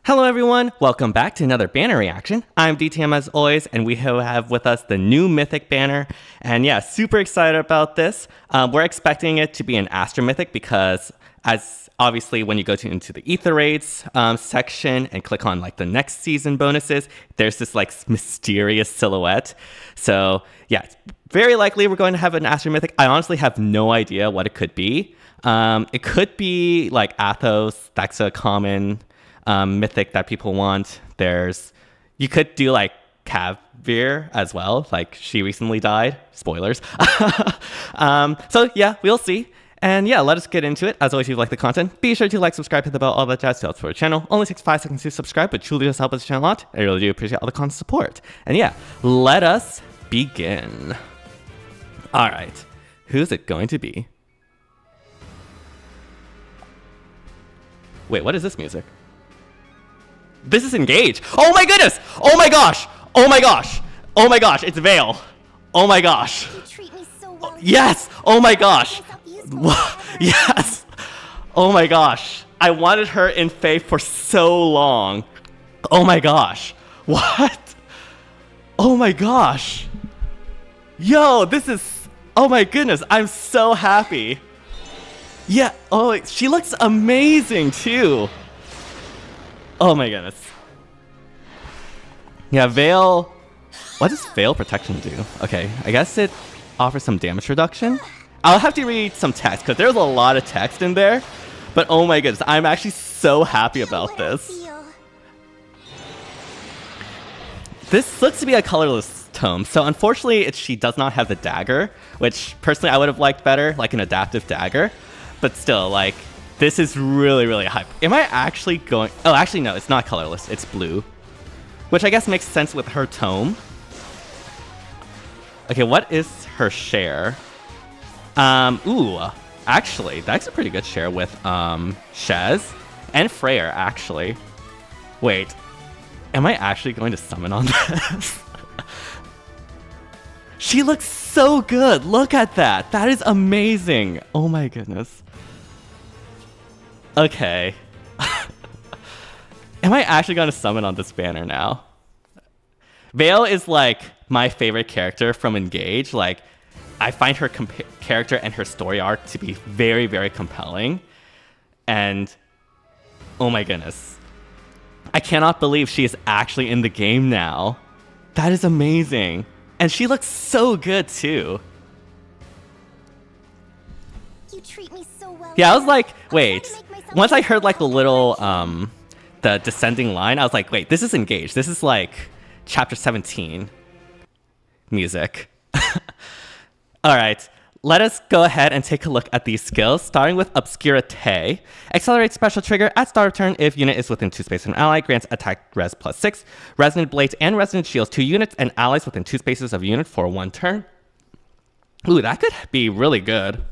Hello everyone, welcome back to another banner reaction. I'm DTM as always, and we have with us the new Mythic banner. And yeah, super excited about this. We're expecting it to be an Astra Mythic because as obviously when you go into the Ether Raids section and click on like the next season bonuses, there's this like mysterious silhouette. So yeah, it's very likely we're going to have an Astra Mythic. I honestly have no idea what it could be. It could be like Athos, that's a common Mythic that people want. You could do like Kavir as well, like she recently died. Spoilers. So yeah, we'll see. And yeah, let us get into it. As always, if you like the content, be sure to like, subscribe, hit the bell, all that jazz to help support the channel. Only takes 5 seconds to subscribe, but truly does help us the channel a lot. I really do appreciate all the constant support. And yeah, let us begin. All right, who's it going to be? Wait, what is this music? This is Engage. Oh my goodness! Oh my gosh! Oh my gosh! Oh my gosh! It's Veyle. Oh my gosh! You treat me so well. Yes! Oh my gosh! Yes! Oh my gosh! I wanted her in FEH for so long. Oh my gosh! What? Oh my gosh! Yo, this is... Oh my goodness! I'm so happy. Yeah. Oh, she looks amazing too. Oh my goodness. Yeah, Veyle. What does Veyle protection do? Okay, I guess it offers some damage reduction. I'll have to read some text because there's a lot of text in there. But oh my goodness, I'm actually so happy about this. This looks to be a colorless tome, so unfortunately she does not have the dagger, which personally I would have liked better, like an adaptive dagger. But still, like, this is really, really hype. Am I actually going... Oh, actually, no, it's not colorless. It's blue. Which I guess makes sense with her tome. Okay, what is her share? Ooh, actually, that's a pretty good share with Shez and Freyr, actually. Wait, am I actually going to summon on this? She looks so good. Look at that. That is amazing. Oh my goodness. Okay. Am I actually going to summon on this banner now? Veyle is like my favorite character from Engage. Like, I find her character and her story arc to be very, very compelling. And oh my goodness. I cannot believe she is actually in the game now. That is amazing. And she looks so good too. You treat me so well. Yeah, I was like, wait. Once I heard like the little the descending line, I was like, wait, this is Engage. This is like chapter 17 music. All right, let us go ahead and take a look at these skills, starting with Obscurite. Accelerate special trigger at start of turn if unit is within 2 spaces of an ally, grants attack res +6, resonant blades and resonant shields to units and allies within 2 spaces of a unit for 1 turn. Ooh, that could be really good.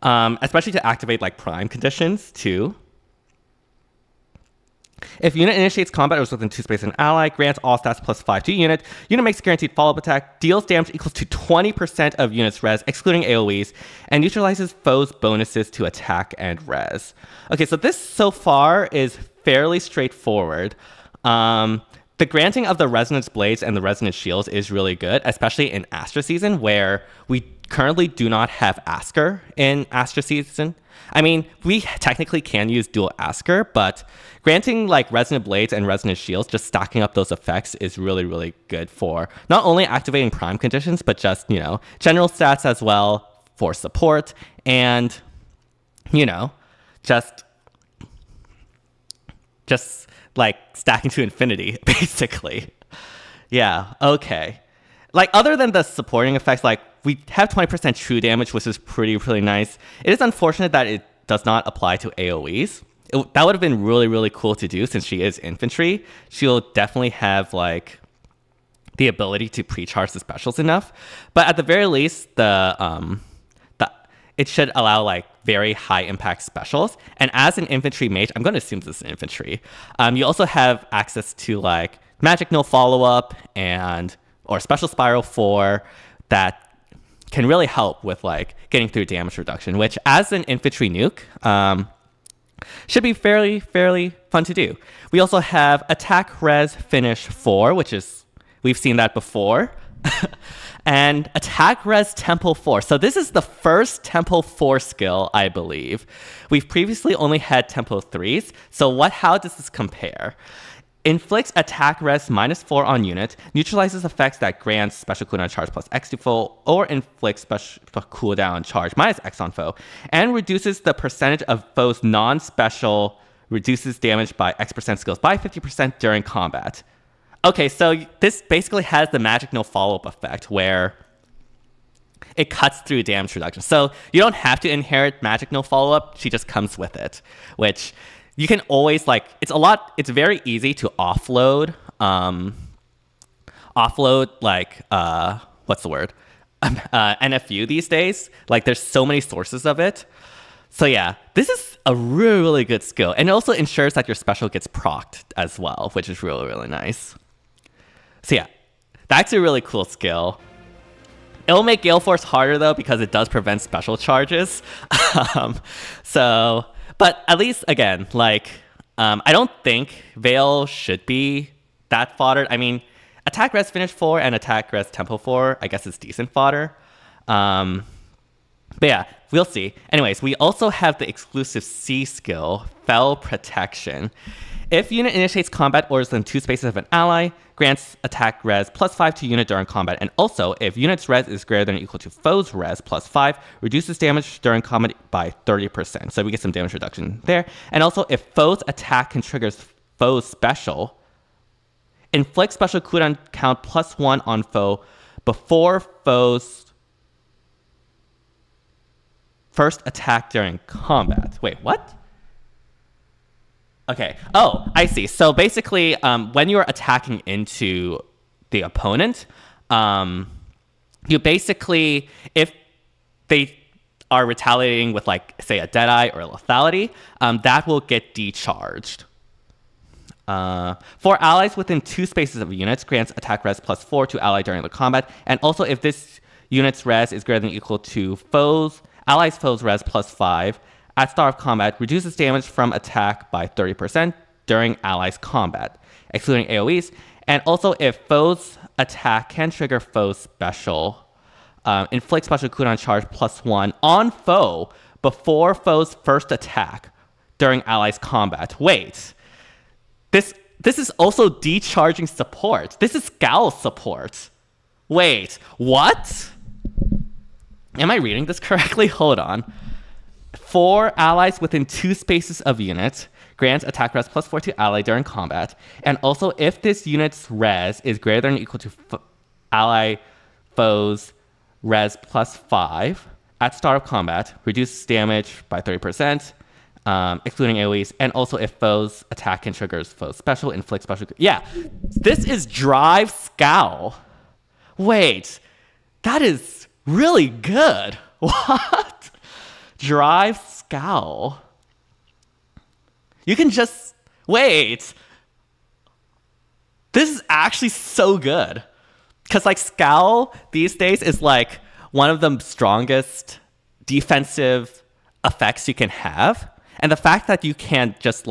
Especially to activate like prime conditions too. If unit initiates combat or is within 2 spaces of an ally, grants all stats +5 to unit. Unit makes guaranteed follow-up attack, deals damage equals to 20% of unit's res, excluding AoEs, and neutralizes foes' bonuses to attack and res. Okay, so this so far is fairly straightforward. The granting of the Resonance Blades and the Resonance Shields is really good, especially in Astra Season, where we currently do not have Asker in Astra Season. I mean, we technically can use dual Asker, but granting like Resonant Blades and Resonant Shields, just stacking up those effects is really, really good for not only activating prime conditions, but just, you know, general stats as well for support and, you know, just like stacking to infinity, basically. Yeah, okay. Like, other than the supporting effects, like, we have 20% true damage, which is pretty nice. It is unfortunate that it does not apply to AoEs. That would have been really, really cool to do since she is infantry. She'll definitely have, like, the ability to pre-charge the specials enough. But at the very least, it should allow, like, very high impact specials. And as an infantry mage, I'm going to assume this is infantry, you also have access to, like, magic no follow-up or special spiral 4 that can really help with like getting through damage reduction, which as an infantry nuke, Should be fairly fun to do. We also have Attack Res Finish 4, which is, we've seen that before. And Attack Res Tempo 4. So this is the first Tempo 4 skill, I believe. We've previously only had Tempo 3s. So how does this compare? Inflicts attack res -4 on unit, neutralizes effects that grants special cooldown charge plus X to foe, or inflicts special cooldown charge -X on foe, and reduces the percentage of foe's non-special, reduces damage by X% skills by 50% during combat. Okay, so this basically has the magic no follow-up effect where it cuts through damage reduction. So you don't have to inherit magic no follow-up, she just comes with it, which you can always it's very easy to offload, what's the word? NFU these days. Like there's so many sources of it. So yeah, this is a really good skill. And it also ensures that your special gets procced as well, which is really nice. So yeah, that's a really cool skill. It'll make Gale Force harder though, because it does prevent special charges. But at least, again, I don't think Veyle should be that foddered. I mean, Attack Res Finish 4 and Attack Res Tempo 4, I guess it's decent fodder. But yeah, we'll see. Anyways, we also have the exclusive C skill, Fell Protection. If unit initiates combat or is in 2 spaces of an ally, grants attack res +5 to unit during combat. And also, if unit's res is greater than or equal to foe's res +5, reduces damage during combat by 30%. So we get some damage reduction there. And also, if foe's attack can trigger foe's special, inflict special cooldown count +1 on foe before foe's first attack during combat. Wait, what? Okay. Oh, I see. So basically, when you're attacking into the opponent, you basically, if they are retaliating with, say, a Deadeye or a Lethality, that will get decharged. For allies within 2 spaces of units, grants attack res +4 to ally during the combat. And also, if this unit's res is greater than or equal to allies' foes' res +5, at start of combat, reduces damage from attack by 30% during allies' combat, excluding AoEs. And also, if foe's attack can trigger foe's special, inflict special cooldown charge +1 on foe before foe's first attack during allies' combat. Wait, this is also decharging support. This is SCOWL support. Wait, what? Am I reading this correctly? Hold on. For allies within 2 spaces of units, grants attack res +4 to ally during combat. And also, if this unit's res is greater than or equal to ally foe's res +5 at start of combat, reduces damage by 30%, excluding AoEs. And also, if foe's attack can triggers foe's special, inflict special. Yeah, this is Drive SCOWL. Wait, that is really good. What? Drive SCOWL. You can just wait. This is actually so good. Because SCOWL these days is one of the strongest defensive effects you can have. And the fact that you can just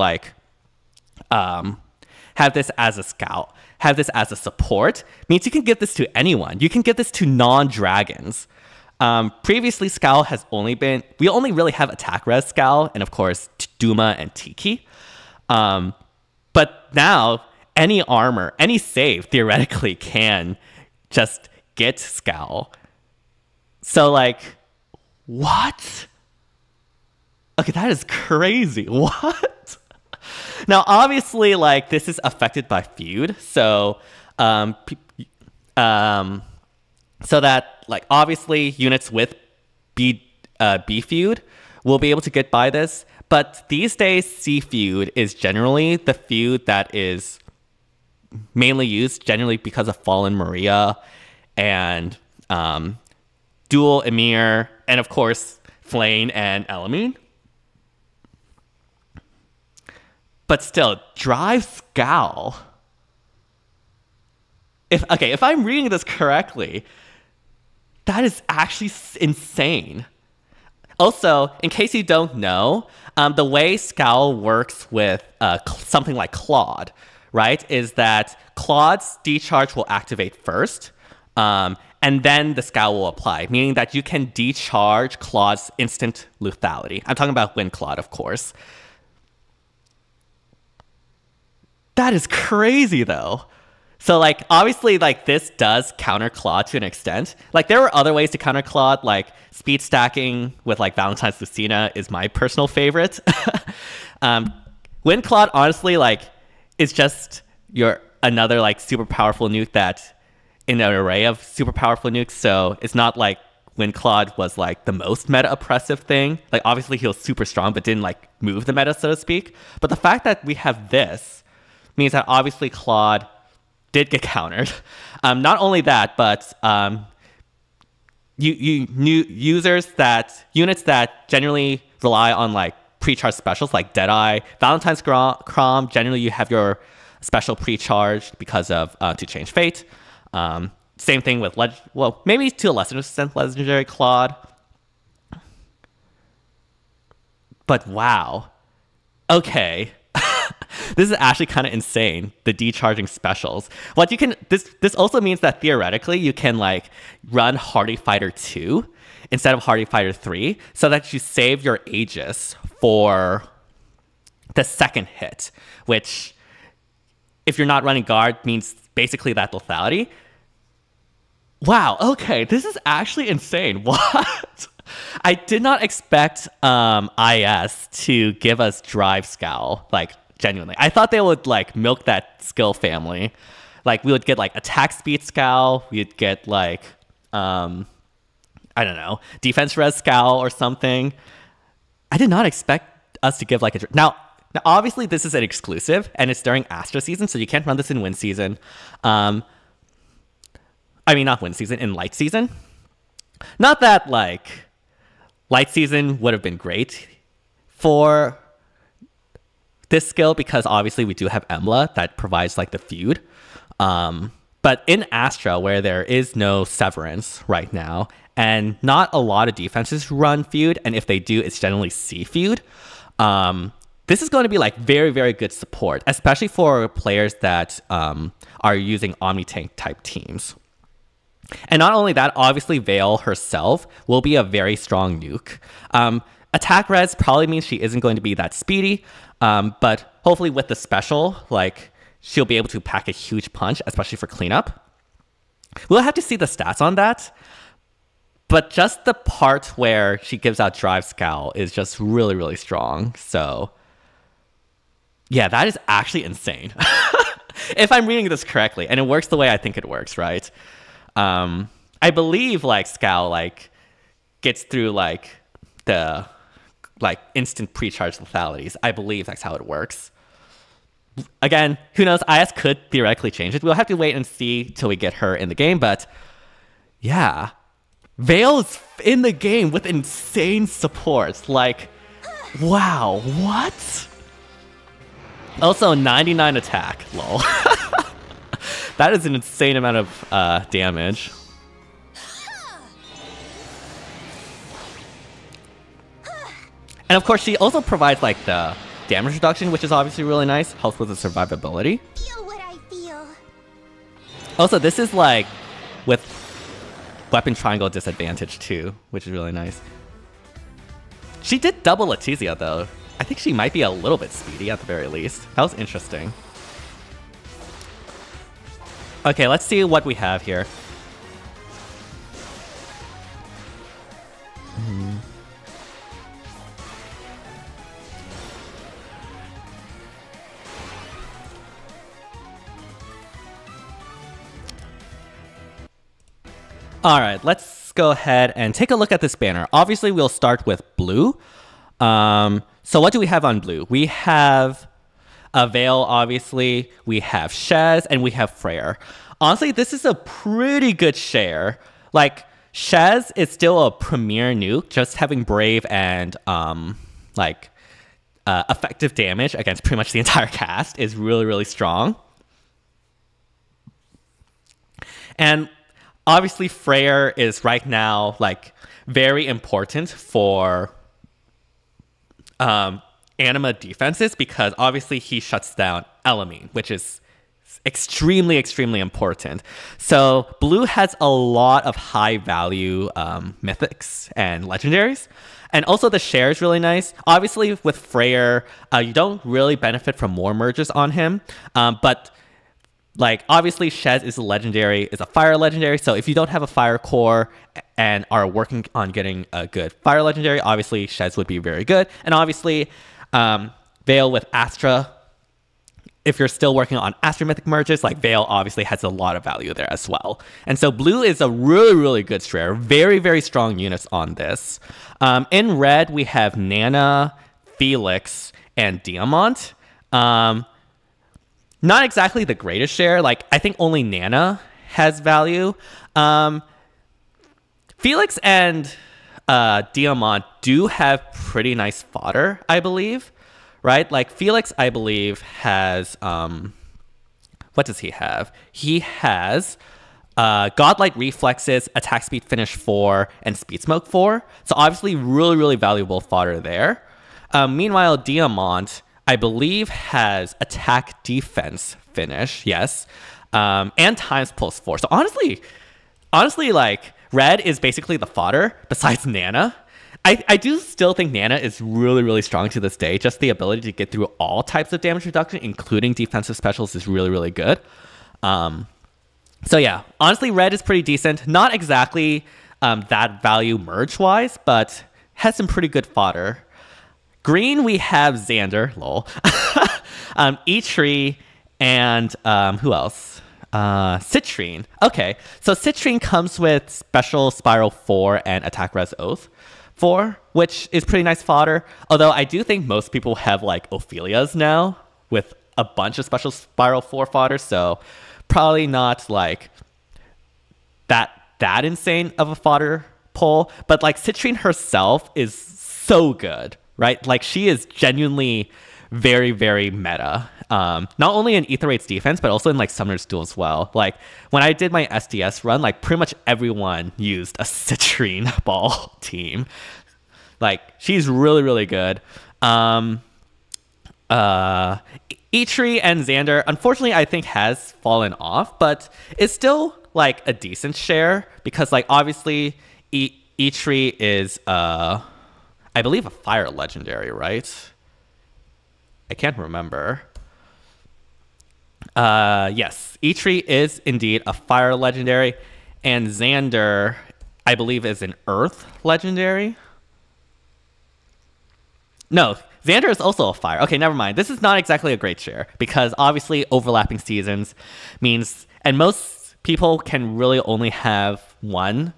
have this as a SCOWL, have this as a support, means you can give this to anyone. You can give this to non-dragons. Previously, SCOWL has we only really have attack res SCOWL, and of course, Duma and Tiki. But now, any armor, any save, theoretically can just get SCOWL. So what? Okay, that is crazy. What? Now, obviously, this is affected by feud, so so that obviously units with B feud will be able to get by this, but these days C feud is generally the feud that is mainly used generally because of Fallen Maria and Dual Emir and of course Flane and Elamine. But still, Drive SCOWL. If I'm reading this correctly, that is actually insane. Also, in case you don't know, the way SCOWL works with something like Claude, right, is that Claude's decharge will activate first, and then the SCOWL will apply, meaning that you can decharge Claude's instant lethality. I'm talking about Wind Claude, of course. That is crazy, though. So, like, obviously, like, this does counter Claude to an extent. Like, there were other ways to counter Claude, like, speed stacking with, like, Valentine's Lucina is my personal favorite. Wind Claude, honestly, like, is just another, like, super powerful nuke that in an array of super powerful nukes. So, it's not like Wind Claude was, like, the most meta-oppressive thing. Like, obviously, he was super strong, but didn't, like, move the meta, so to speak. But the fact that we have this means that, obviously, Claude did get countered. Not only that, but units that generally rely on like pre-charged specials like Deadeye, Valentine's Crom, generally you have your special pre-charged because of to change fate. Same thing with maybe to a lesser extent legendary Claude. But wow. Okay. This is actually kind of insane, the decharging specials. What you can this also means that theoretically you can like run Hardy Fighter 2 instead of Hardy Fighter 3 so that you save your Aegis for the second hit, which if you're not running guard means basically that lethality. Wow, okay, this is actually insane. What? I did not expect IS to give us Drive SCOWL, like genuinely. I thought they would like milk that skill family. Like we would get like attack speed SCOWL, we'd get like I don't know, defense res SCOWL or something. I did not expect us to give like a now obviously this is an exclusive and it's during Astra season, so you can't run this in win season. I mean not win season, in light season. Not that like light season would have been great for this skill because obviously we do have Emblem that provides like the feud. But in Astra, where there is no Severance right now, and not a lot of defenses run feud, and if they do, it's generally C feud. This is going to be like very, very good support, especially for players that are using Omni-Tank type teams. And not only that, obviously Veyle herself will be a very strong nuke. Attack res probably means she isn't going to be that speedy, but hopefully with the special, like she'll be able to pack a huge punch, especially for cleanup. We'll have to see the stats on that, but just the part where she gives out Drive SCOWL is just really, really strong. So yeah, that is actually insane. If I'm reading this correctly, and it works the way I think it works, right? I believe like SCOWL like gets through like the like instant pre-charge lethalities. I believe that's how it works. Again, who knows? IS could theoretically change it. We'll have to wait and see till we get her in the game. But yeah, Veyle's in the game with insane support. Like, wow, what? Also, 99 attack. Lol. That is an insane amount of damage. And of course, she also provides like the damage reduction, which is obviously really nice. Helps with the survivability. Feel what I feel. Also, this is like with weapon triangle disadvantage too, which is really nice. She did double Letizia though. I think she might be a little bit speedy at the very least. That was interesting. Okay, let's see what we have here. All right, let's go ahead and take a look at this banner. Obviously, we'll start with blue. So what do we have on blue? We have a Veyle, obviously. We have Shez, and we have Freyr. Honestly, this is a pretty good share. Like, Shez is still a premier nuke. Just having Brave and effective damage against pretty much the entire cast is really, really strong. And obviously Freyr is right now like very important for anima defenses because obviously he shuts down Elamine, which is extremely, extremely important. So blue has a lot of high value mythics and legendaries. And also the share is really nice. Obviously with Freyr, you don't really benefit from more merges on him. But like obviously Shez is a fire legendary. So if you don't have a fire core and are working on getting a good fire legendary, obviously Shez would be very good. And obviously Veyle with Astra, if you're still working on Astra Mythic merges, like Veyle obviously has a lot of value there as well. And so blue is a really, really good strayer. Very, very strong units on this. In red, we have Nana, Felix, and Diamant. Not exactly the greatest share. Like, I think only Nana has value. Felix and Diamant do have pretty nice fodder, I believe. Right? Like, Felix, I believe, has... what does he have? He has Godlike Reflexes, Attack Speed Finish 4, and Speed Smoke 4. So obviously really, really valuable fodder there. Meanwhile, Diamant, I believe, has Attack Defense Finish, yes, and Times Pulse 4. So honestly, like, red is basically the fodder besides Nana. I do still think Nana is really, really strong to this day. Just the ability to get through all types of damage reduction, including defensive specials, is really, really good. So yeah, honestly, red is pretty decent. Not exactly that value merge-wise, but has some pretty good fodder. Green, we have Xander, lol. E-Tree, and who else? Citrine. Okay, so Citrine comes with Special Spiral 4 and Attack Res Oath 4, which is pretty nice fodder. Although I do think most people have like Ophelia's now with a bunch of Special Spiral 4 fodder, so probably not like that insane of a fodder pull. But like Citrine herself is so good, right? Like she is genuinely very, very meta. Not only in Aether Raid's defense, but also in like Summoner's Duel as well. Like when I did my SDS run, like pretty much everyone used a Citrine ball team. Like she's really, really good. E-Tree and Xander, unfortunately, I think has fallen off, but it's still like a decent share because like obviously E-Tree is I believe a fire legendary, right? I can't remember. Yes, E-Tree is indeed a fire legendary, and Xander, I believe, is an earth legendary. No, Xander is also a fire. Okay, never mind. This is not exactly a great share because obviously overlapping seasons means, and most people can really only have one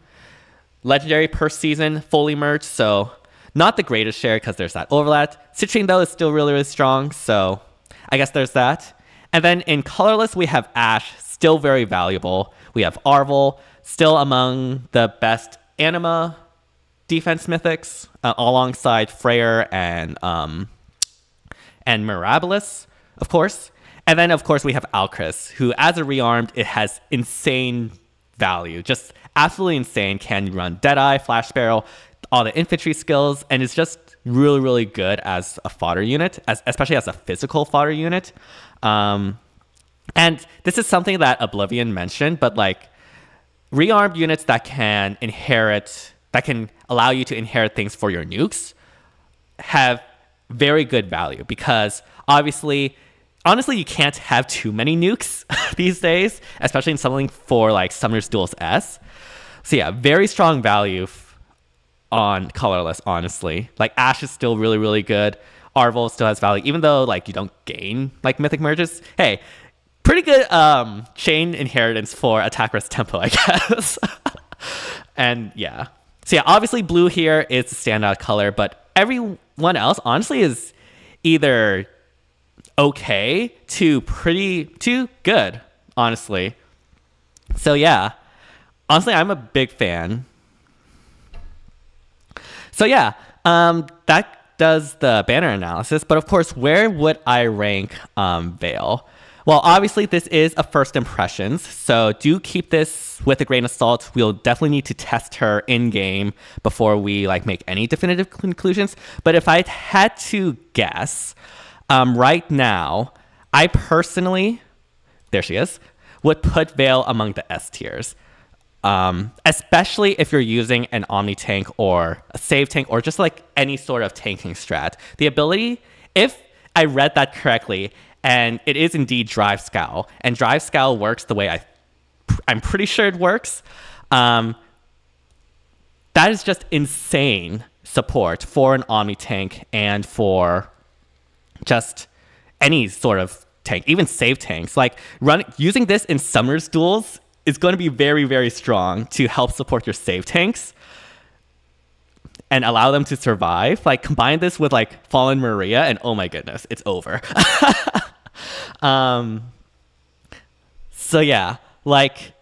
legendary per season fully merged, so not the greatest share because there's that overlap. Citrine, though, is still really, really strong, so I guess there's that. And then in colorless, we have Ash, still very valuable. We have Arvel, still among the best anima defense mythics, alongside Freyr and Mirabilis, of course. And then, of course, we have Alcris, who, as a rearmed, it has insane value. Just absolutely insane. Can run Deadeye, Flash Sparrow, all the infantry skills, and it's just really, really good as a fodder unit, especially as a physical fodder unit. And this is something that Oblivion mentioned, but like rearmed units that can allow you to inherit things for your nukes have very good value because honestly, you can't have too many nukes these days, especially in something for like Summoner's Duels S. So yeah, very strong value on colorless, honestly. Like Ash is still really, really good. Arvel still has value, even though like you don't gain like mythic merges. Hey, pretty good chain inheritance for attack res tempo, I guess. And yeah. So yeah, obviously blue here is the standout color, but everyone else honestly is either okay to good, honestly. So yeah, honestly, I'm a big fan. So yeah, that does the banner analysis. But of course, where would I rank Veyle? Well, obviously, this is a first impressions, so do keep this with a grain of salt. We'll definitely need to test her in-game before we like make any definitive conclusions. But if I had to guess, right now, I personally, there she is, would put Veyle among the S tiers. Especially if you're using an Omni tank or a save tank or just like any sort of tanking strat. The ability, if I read that correctly, and it is indeed Drive SCOWL, and Drive SCOWL works the way I'm pretty sure it works. That is just insane support for an Omni tank and for just any sort of tank, even save tanks. Like using this in Summer's duels is going to be very, very strong to help support your save tanks and allow them to survive. Like combine this with like Fallen Maria and oh my goodness, it's over. So yeah, like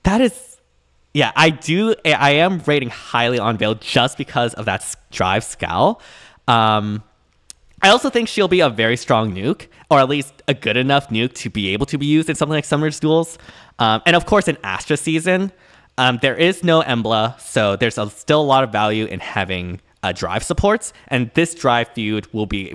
that is, yeah, I am rating highly on Veyle just because of that Drive SCOWL. I also think she'll be a very strong nuke, or at least a good enough nuke to be able to be used in something like Summer's Duels. And of course, in Astra season, there is no Emblem, so there's still a lot of value in having drive supports. And this drive feud will be,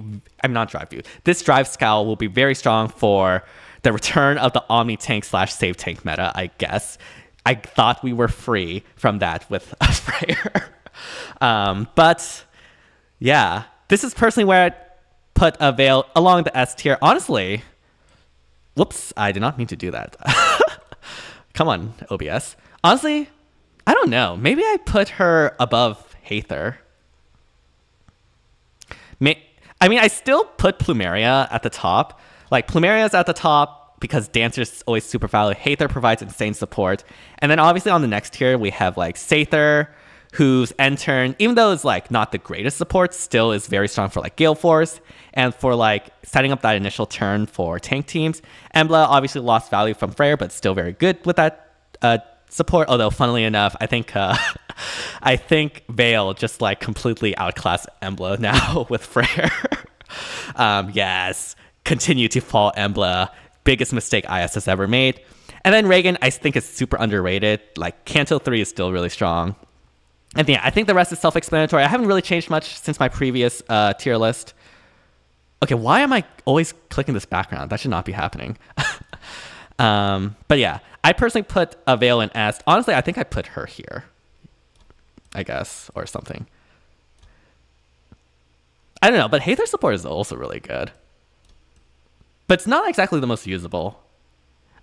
this Drive SCOWL will be very strong for the return of the Omni tank / save tank meta, I guess. I thought we were free from that with Freyr. But yeah, this is personally where I put a Veyle along the S tier. Honestly, whoops, I did not mean to do that. Come on, OBS. Honestly, I don't know. Maybe I put her above Haether. I mean, I still put Plumeria at the top. Like, Plumeria's at the top because Dancer's always super valid. Haether provides insane support. And then obviously on the next tier, we have like Sather, whose end turn, even though it's like not the greatest support, still is very strong for like Gale Force and for like setting up that initial turn for tank teams. Emblem obviously lost value from Freyr, but still very good with that support. Although funnily enough, I think Veyle just like completely outclassed Emblem now with Freyr. Yes, continue to fall Emblem. Biggest mistake IS has ever made. And then Reagan, I think is super underrated. Like Canto 3 is still really strong. And yeah, I think the rest is self-explanatory. I haven't really changed much since my previous tier list. Okay, why am I always clicking this background? That should not be happening. But yeah, I personally put a Veyle in S. Honestly, I think I put her here, I guess, or something. I don't know, but Haether support is also really good. But it's not exactly the most usable.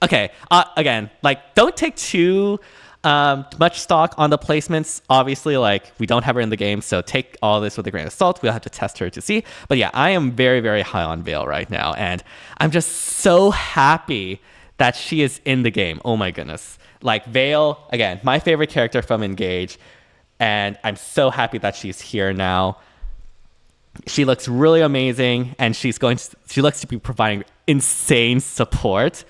Okay, again, like, don't take too much stock on the placements. Obviously, like, we don't have her in the game, so take all this with a grain of salt. We'll have to test her to see. But yeah, I am very, very high on Veyle right now, and I'm just so happy that she is in the game. Oh my goodness. Like, Veyle, again, my favorite character from Engage, and I'm so happy that she's here now. She looks really amazing, and she looks to be providing insane support.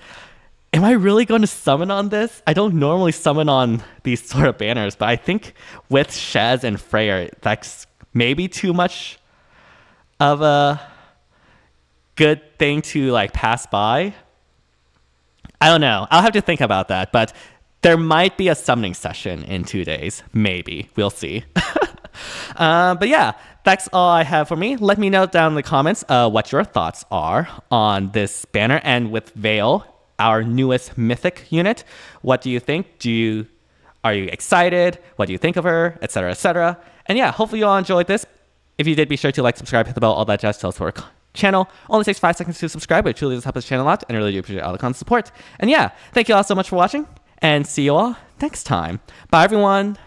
Am I really going to summon on this? I don't normally summon on these sort of banners, but I think with Shez and Freyr, that's maybe too much of a good thing to like pass by. I don't know. I'll have to think about that, but there might be a summoning session in 2 days. Maybe. We'll see. But yeah, that's all I have for me. Let me know down in the comments what your thoughts are on this banner and with Veyle, our newest Mythic unit. What do you think? Are you excited? What do you think of her? Etc. etc. And yeah, hopefully you all enjoyed this. If you did, be sure to like, subscribe, hit the bell, all that jazz. Tell us for our channel. Only takes 5 seconds to subscribe, but it truly does help us channel a lot, and I really do appreciate all the constant support. And yeah, thank you all so much for watching, and see you all next time. Bye everyone.